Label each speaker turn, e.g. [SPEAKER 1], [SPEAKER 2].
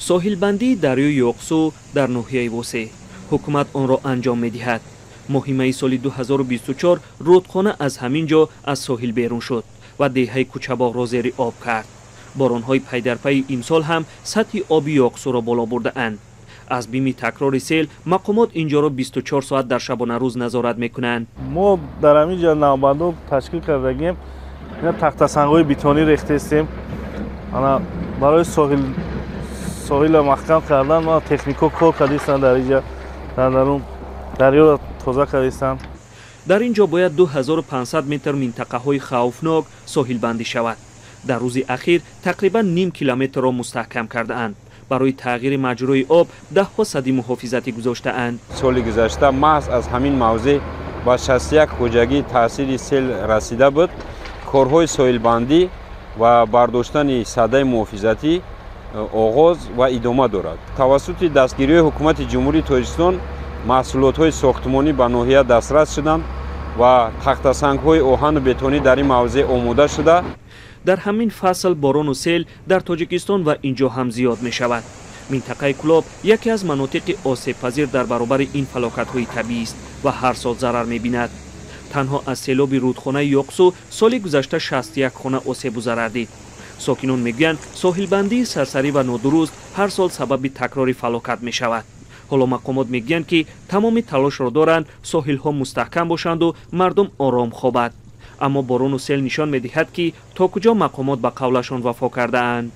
[SPEAKER 1] ساحلبندی دریای یوقسو در ناحیه وسع حکومت آن را انجام می‌دهد. ماه سال 2024 رودخانه از همین جا از ساحل بیرون شد و دهه کوچه‌باغ را زیر آب کرد. باران‌های پی در پی امسال هم سطح آب یوقسو را بالا برده‌اند. از بیم تکرار سیل مقامات اینجا را 24 ساعت در شبانه روز نظارت می‌کنند.
[SPEAKER 2] ما در همینجا نوبندو تشکیل کردیم. اینا تخت سنگ‌های بتونی ریخته استیم. انا برای ساحل محکم کردن ما تکنیکو کار کردیم در اینجا در درون دریا را تازه کردیم.
[SPEAKER 1] در اینجا باید 2500 متر منطقه های خوفناک ساحل بندی شود. در روز اخیر تقریبا نیم کیلومتر را مستحکم کرده اند. برای تغییر مجرای آب ده ها سدی محافظتی گذاشته اند.
[SPEAKER 3] سال گذشته محض از همین موضع با 61 خودجگی تاثیر سیل رسیده بود. کارهای ساحل بندی و برداشتن سده محافظتی آغاز و ادامه دارد. توسط دستگیری حکومت جمهوری تاجیکستان محصولات ساختمانی به ناحیه دسترس شدند و تخت سنگ‌های آهن و بتونی در این موضع آماده شده.
[SPEAKER 1] در همین فصل باران و سیل در تاجیکستان و اینجا هم زیاد می شود. منطقه کلاب یکی از مناطق آسیب پذیر در برابر این فلاکت‌های طبیعی است و هر سال ضرر می بیند. تنها از سیلاب رودخانه یوقسو سال گذشته 61 خانه آسیب و ضرر دید. ساکنان میگویند ساحلبندی سرسری و نادرست هر سال سبب تکرار فلاکت می شود. حالا مقامات میگویند که تمام تلاش را دارند ساحل ها مستحکم باشند و مردم آرام خوابند. اما باران و سیل نشان میدهد که تا کجا مقامات به قولشان وفا کرده اند.